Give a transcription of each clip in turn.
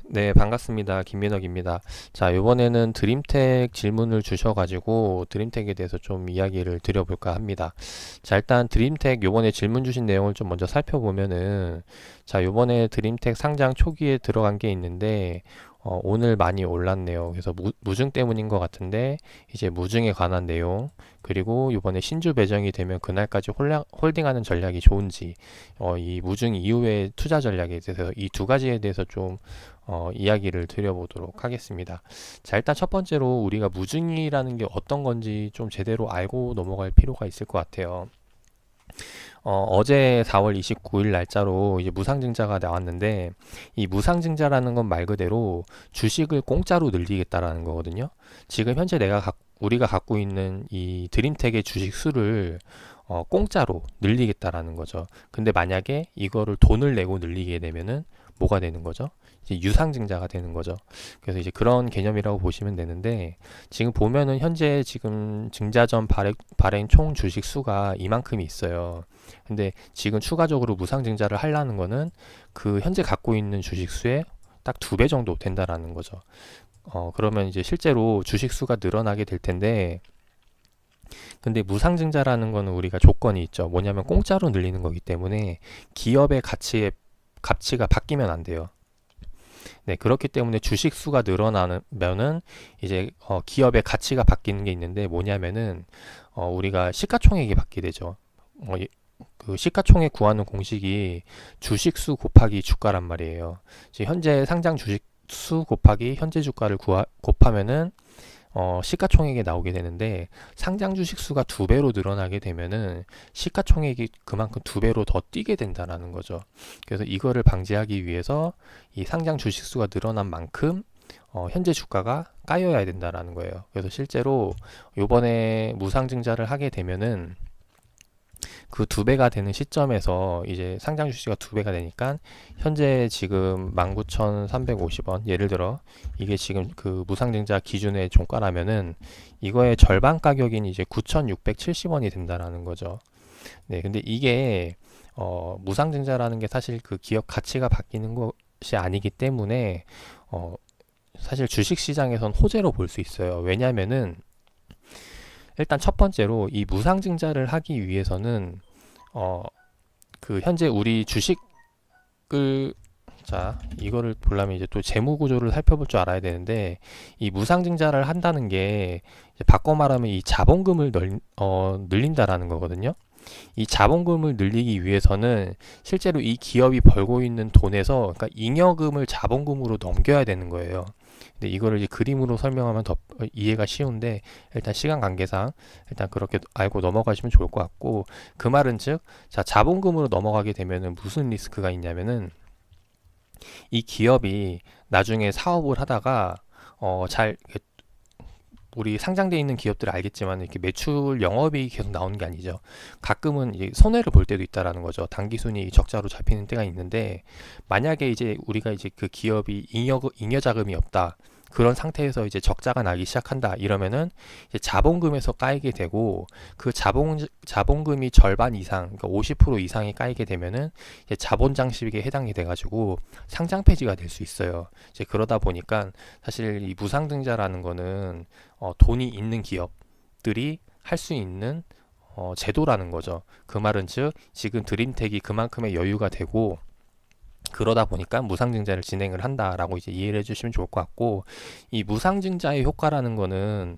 네, 반갑습니다. 김민혁입니다. 자, 이번에는 드림텍 질문을 주셔가지고 드림텍에 대해서 좀 이야기를 드려볼까 합니다. 자, 일단 드림텍 요번에 질문 주신 내용을 좀 먼저 살펴보면은, 자, 요번에 드림텍 상장 초기에 들어간 게 있는데, 오늘 많이 올랐네요. 그래서 무증 때문인 것 같은데, 이제 무증에 관한 내용, 그리고 요번에 신주 배정이 되면 그날까지 홀딩하는 전략이 좋은지, 이 무증 이후의 투자 전략에 대해서 이 두 가지에 대해서 좀 이야기를 드려보도록 하겠습니다. 자, 일단 첫 번째로 우리가 무증이라는 게 어떤 건지 좀 제대로 알고 넘어갈 필요가 있을 것 같아요. 어제 4월 29일 날짜로 이제 무상증자가 나왔는데, 이 무상증자라는 건 말 그대로 주식을 공짜로 늘리겠다라는 거거든요. 지금 현재 우리가 갖고 있는 이 드림텍의 주식 수를 공짜로 늘리겠다라는 거죠. 근데 만약에 이거를 돈을 내고 늘리게 되면은 뭐가 되는 거죠? 이제 유상증자가 되는 거죠. 그래서 이제 그런 개념이라고 보시면 되는데, 지금 보면은 현재 지금 증자전 발행 총 주식 수가 이만큼이 있어요. 근데 지금 추가적으로 무상증자를 하려는 거는 그 현재 갖고 있는 주식 수의 딱 2배 정도 된다라는 거죠. 그러면 이제 실제로 주식 수가 늘어나게 될 텐데, 근데 무상증자라는 거는 우리가 조건이 있죠. 뭐냐면 공짜로 늘리는 거기 때문에 기업의 가치가 바뀌면 안 돼요. 네, 그렇기 때문에 주식 수가 늘어나면은 이제 기업의 가치가 바뀌는 게 있는데, 뭐냐면은 우리가 시가총액이 받게 되죠. 그 시가총액 구하는 공식이 주식 수 곱하기 주가란 말이에요. 지금 현재 상장 주식 수 곱하기 현재 주가를 곱하면은 시가총액이 나오게 되는데, 상장 주식 수가 2배로 늘어나게 되면은 시가총액이 그만큼 2배로 더 뛰게 된다는 거죠. 그래서 이거를 방지하기 위해서 이 상장 주식 수가 늘어난 만큼 현재 주가가 까여야 된다는 거예요. 그래서 실제로 요번에 무상증자를 하게 되면은 그 2배가 되는 시점에서 이제 상장 주식이 2배가 되니까 현재 지금 19,350원, 예를 들어 이게 지금 그 무상증자 기준의 종가라면은 이거의 절반 가격인 이제 9,670원이 된다라는 거죠. 네, 근데 이게 무상증자라는 게 사실 그 기업 가치가 바뀌는 것이 아니기 때문에 어, 사실 주식 시장에선 호재로 볼 수 있어요. 왜냐면은 일단 첫 번째로 이 무상증자를 하기 위해서는 어, 그 현재 우리 주식을, 자, 이거를 보려면 이제 또 재무 구조를 살펴볼 줄 알아야 되는데, 이 무상증자를 한다는 게 이제 바꿔 말하면 이 자본금을 늘린다라는 거거든요. 이 자본금을 늘리기 위해서는 실제로 이 기업이 벌고 있는 돈에서, 그러니까 잉여금을 자본금으로 넘겨야 되는 거예요. 근데 이거를 이제 그림으로 설명하면 더 이해가 쉬운데, 일단 시간 관계상 일단 그렇게 알고 넘어가시면 좋을 것 같고, 그 말은 즉, 자, 자본금으로 넘어가게 되면은 무슨 리스크가 있냐면은 이 기업이 나중에 사업을 하다가 잘, 우리 상장돼 있는 기업들 알겠지만 이렇게 매출 영업이익이 계속 나오는 게 아니죠. 가끔은 이제 손해를 볼 때도 있다라는 거죠. 단기순이 적자로 잡히는 때가 있는데, 만약에 이제 우리가 이제 그 기업이 잉여 자금이 없다, 그런 상태에서 이제 적자가 나기 시작한다 이러면은 이제 자본금에서 까이게 되고, 그 자본금이 절반 이상, 그러니까 50% 이상이 까이게 되면은 이제 자본 장식에 해당이 돼가지고 상장 폐지가 될 수 있어요. 이제 그러다 보니까 사실 이 무상증자라는 거는 돈이 있는 기업들이 할 수 있는 제도라는 거죠. 그 말은 즉, 지금 드림텍이 그만큼의 여유가 되고 그러다 보니까 무상증자를 진행을 한다라고 이제 이해를 해주시면 좋을 것 같고, 이 무상증자의 효과라는 거는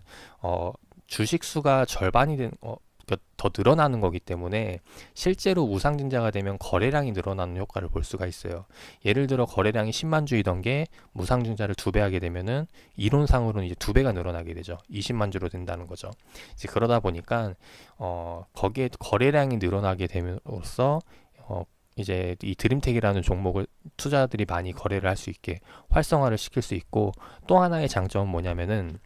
주식 수가 절반이 그러니까 더 늘어나는 거기 때문에 실제로 무상증자가 되면 거래량이 늘어나는 효과를 볼 수가 있어요. 예를 들어 거래량이 10만 주이던 게 무상증자를 2배 하게 되면은 이론상으로는 이제 2배가 늘어나게 되죠. 20만 주로 된다는 거죠. 이제 그러다 보니까 거기에 거래량이 늘어나게 됨으로써 이제 이 드림텍이라는 종목을 투자자들이 많이 거래를 할 수 있게 활성화를 시킬 수 있고, 또 하나의 장점은 뭐냐면은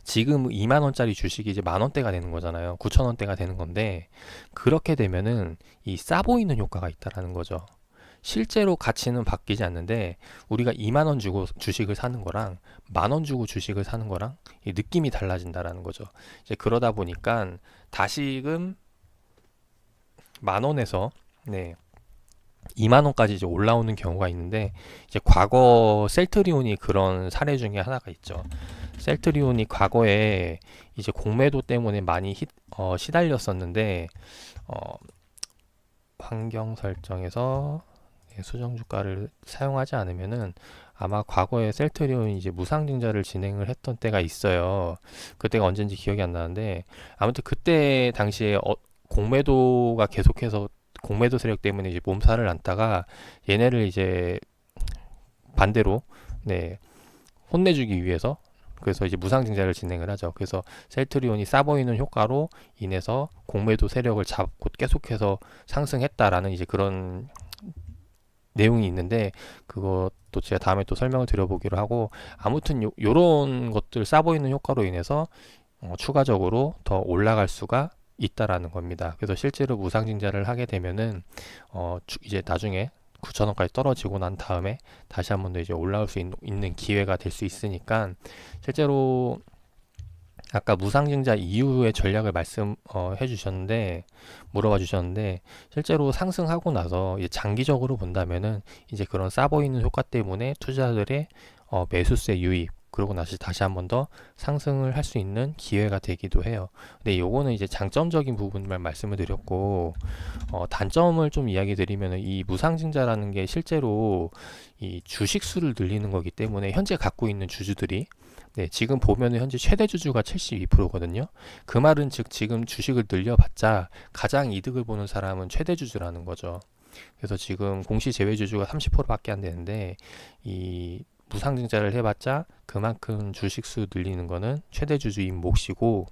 지금 2만 원짜리 주식이 이제 만 원대가 되는 거잖아요. 9천 원대가 되는 건데, 그렇게 되면은 이 싸 보이는 효과가 있다라는 거죠. 실제로 가치는 바뀌지 않는데 우리가 2만 원 주고 주식을 사는 거랑 만 원 주고 주식을 사는 거랑 이 느낌이 달라진다라는 거죠. 이제 그러다 보니까 다시금 만 원에서, 네, 2만 원까지 이제 올라오는 경우가 있는데, 이제 과거 셀트리온이 그런 사례 중에 하나가 있죠. 셀트리온이 과거에 이제 공매도 때문에 많이 시달렸었는데, 어, 환경 설정에서 수정 주가를 사용하지 않으면은 아마 과거에 셀트리온이 이제 무상증자를 진행을 했던 때가 있어요. 그때가 언젠지 기억이 안 나는데, 아무튼 그때 당시에 공매도가 계속해서 공매도 세력 때문에 이제 몸살을 앓다가 얘네를 이제 반대로, 네, 혼내주기 위해서, 그래서 이제 무상증자를 진행을 하죠. 그래서 셀트리온이 싸 보이는 효과로 인해서 공매도 세력을 잡고 계속해서 상승했다라는 이제 그런 내용이 있는데, 그것도 제가 다음에 또 설명을 드려보기로 하고, 아무튼 요런 것들 싸 보이는 효과로 인해서 추가적으로 더 올라갈 수가 있다라는 겁니다. 그래서 실제로 무상증자를 하게 되면은 이제 나중에 9,000원까지 떨어지고 난 다음에 다시 한 번 더 이제 올라올 수 있는 기회가 될 수 있으니까, 실제로 아까 무상증자 이후의 전략을 말씀해 주셨는데, 물어봐 주셨는데, 실제로 상승하고 나서 이제 장기적으로 본다면은 이제 그런 싸 보이는 효과 때문에 투자자들의 매수세 유입, 그러고 나서 다시 한 번 더 상승을 할 수 있는 기회가 되기도 해요. 근데 요거는 이제 장점적인 부분만 말씀을 드렸고, 단점을 좀 이야기 드리면은, 이 무상증자라는 게 실제로 이 주식 수를 늘리는 거기 때문에, 현재 갖고 있는 주주들이, 네, 지금 보면은 현재 최대 주주가 72%거든요. 그 말은 즉 지금 주식을 늘려봤자 가장 이득을 보는 사람은 최대 주주라는 거죠. 그래서 지금 공시 제외 주주가 30%밖에 안 되는데, 이 무상증자를 해봤자 그만큼 주식수 늘리는 거는 최대 주주인 몫이고,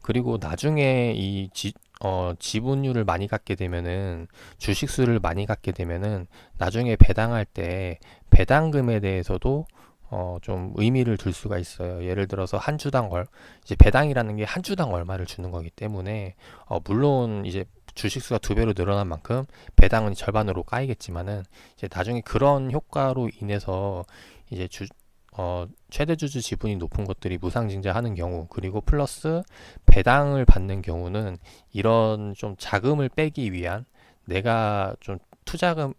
그리고 나중에 지분율을 많이 갖게 되면은, 주식수를 많이 갖게 되면은 나중에 배당할 때 배당금에 대해서도 좀 의미를 둘 수가 있어요. 예를 들어서 한 주당 이제 배당이라는 게 한 주당 얼마를 주는 거기 때문에, 물론 이제 주식수가 2배로 늘어난 만큼 배당은 절반으로 까이겠지만은, 이제 나중에 그런 효과로 인해서 이제 최대 주주 지분이 높은 것들이 무상증자하는 경우, 그리고 플러스 배당을 받는 경우는, 이런 좀 자금을 빼기 위한, 내가 좀 투자금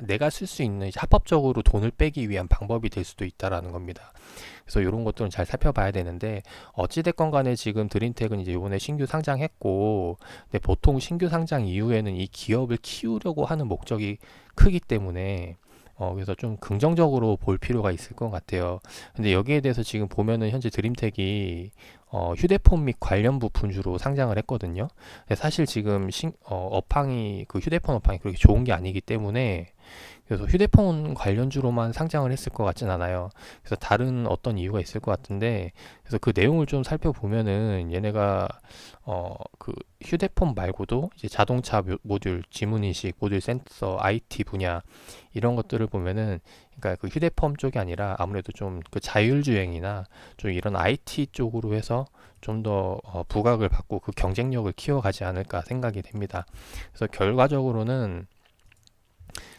내가 쓸 수 있는 합법적으로 돈을 빼기 위한 방법이 될 수도 있다라는 겁니다. 그래서 이런 것들은 잘 살펴봐야 되는데, 어찌됐건 간에 지금 드림텍은 이제 이번에 신규 상장했고, 근데 보통 신규 상장 이후에는 이 기업을 키우려고 하는 목적이 크기 때문에, 그래서 좀 긍정적으로 볼 필요가 있을 것 같아요. 근데 여기에 대해서 지금 보면은 현재 드림텍이 휴대폰 및 관련 부품주로 상장을 했거든요. 근데 사실 지금 업황이, 그 휴대폰 업황이 그렇게 좋은 게 아니기 때문에, 그래서 휴대폰 관련주로만 상장을 했을 것 같진 않아요. 그래서 다른 어떤 이유가 있을 것 같은데, 그래서 그 내용을 좀 살펴보면은, 얘네가 그 휴대폰 말고도 이제 자동차 모듈, 지문인식, 모듈 센서, IT 분야, 이런 것들을 보면은, 그러니까 그 휴대폰 쪽이 아니라 아무래도 좀 그 자율주행이나 좀 이런 IT 쪽으로 해서 좀 더 부각을 받고 그 경쟁력을 키워가지 않을까 생각이 됩니다. 그래서 결과적으로는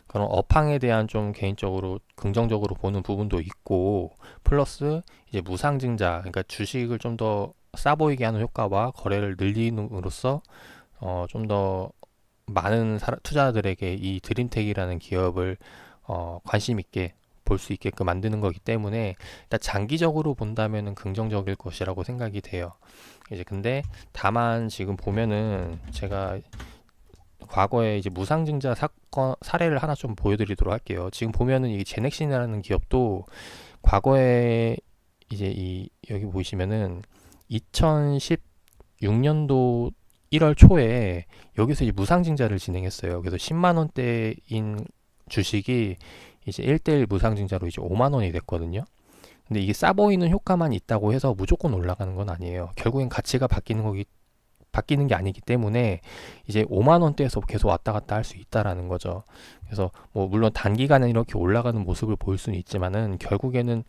그런 업황에 대한 좀 개인적으로 긍정적으로 보는 부분도 있고, 플러스 이제 무상증자, 그러니까 주식을 좀 더 싸 보이게 하는 효과와 거래를 늘림으로써 좀 더 많은 투자자들에게 이 드림텍이라는 기업을 관심 있게 볼 수 있게끔 만드는 거기 때문에, 일단 장기적으로 본다면은 긍정적일 것이라고 생각이 돼요. 이제 근데 다만 지금 보면은, 제가 과거에 이제 무상증자 사례를 하나 좀 보여드리도록 할게요. 지금 보면은 이 제넥신이라는 기업도 과거에 이제 여기 보시면은 2016년도 1월 초에 여기서 이제 무상증자를 진행했어요. 그래서 10만 원대인 주식이 이제 1대1 무상증자로 이제 5만 원이 됐거든요. 근데 이게 싸 보이는 효과만 있다고 해서 무조건 올라가는 건 아니에요. 결국엔 가치가 바뀌는 게 아니기 때문에 이제 5만 원대에서 계속 왔다 갔다 할 수 있다라는 거죠. 그래서 뭐 물론 단기간에 이렇게 올라가는 모습을 보일 수는 있지만은, 결국에는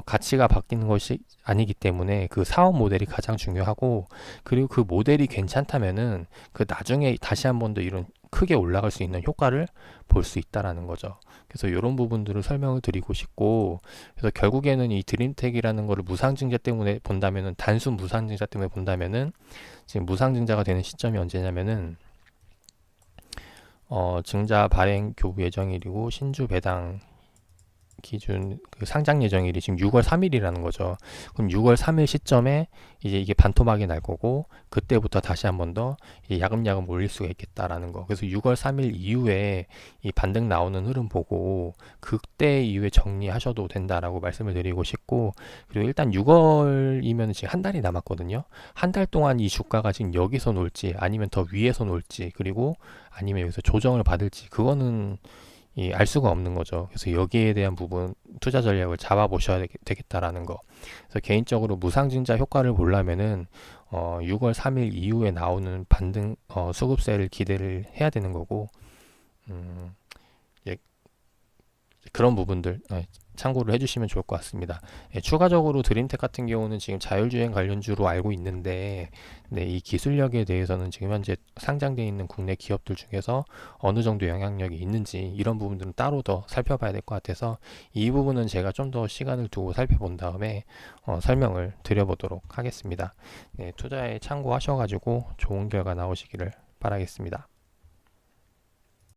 가치가 바뀌는 것이 아니기 때문에 그 사업 모델이 가장 중요하고, 그리고 그 모델이 괜찮다면은 그 나중에 다시 한 번 더 이런 크게 올라갈 수 있는 효과를 볼 수 있다라는 거죠. 그래서 이런 부분들을 설명을 드리고 싶고, 그래서 결국에는 이 드림텍이라는 거를 무상증자 때문에 본다면은, 단순 무상증자 때문에 본다면은, 지금 무상증자가 되는 시점이 언제냐면은 증자 발행 교부 예정일이고 신주 배당 기준 그 상장 예정일이 지금 6월 3일이라는 거죠. 그럼 6월 3일 시점에 이제 이게 반토막이 날 거고 그때부터 다시 한 번 더 야금야금 올릴 수가 있겠다라는 거. 그래서 6월 3일 이후에 이 반등 나오는 흐름 보고 그때 이후에 정리하셔도 된다라고 말씀을 드리고 싶고, 그리고 일단 6월이면 지금 한 달이 남았거든요. 한 달 동안 이 주가가 지금 여기서 놀지 아니면 더 위에서 놀지 그리고 아니면 여기서 조정을 받을지 그거는 알 수가 없는 거죠. 그래서 여기에 대한 부분 투자 전략을 잡아 보셔야 되겠다라는 거. 그래서 개인적으로 무상증자 효과를 보려면은 6월 3일 이후에 나오는 반등 수급세를 기대를 해야 되는 거고, 예, 그런 부분들 참고를 해주시면 좋을 것 같습니다. 추가적으로 드림텍 같은 경우는 지금 자율주행 관련주로 알고 있는데, 네, 이 기술력에 대해서는 지금 현재 상장되어 있는 국내 기업들 중에서 어느 정도 영향력이 있는지 이런 부분들은 따로 더 살펴봐야 될 것 같아서 이 부분은 제가 좀 더 시간을 두고 살펴본 다음에 설명을 드려보도록 하겠습니다. 네, 투자에 참고하셔가지고 좋은 결과 나오시기를 바라겠습니다.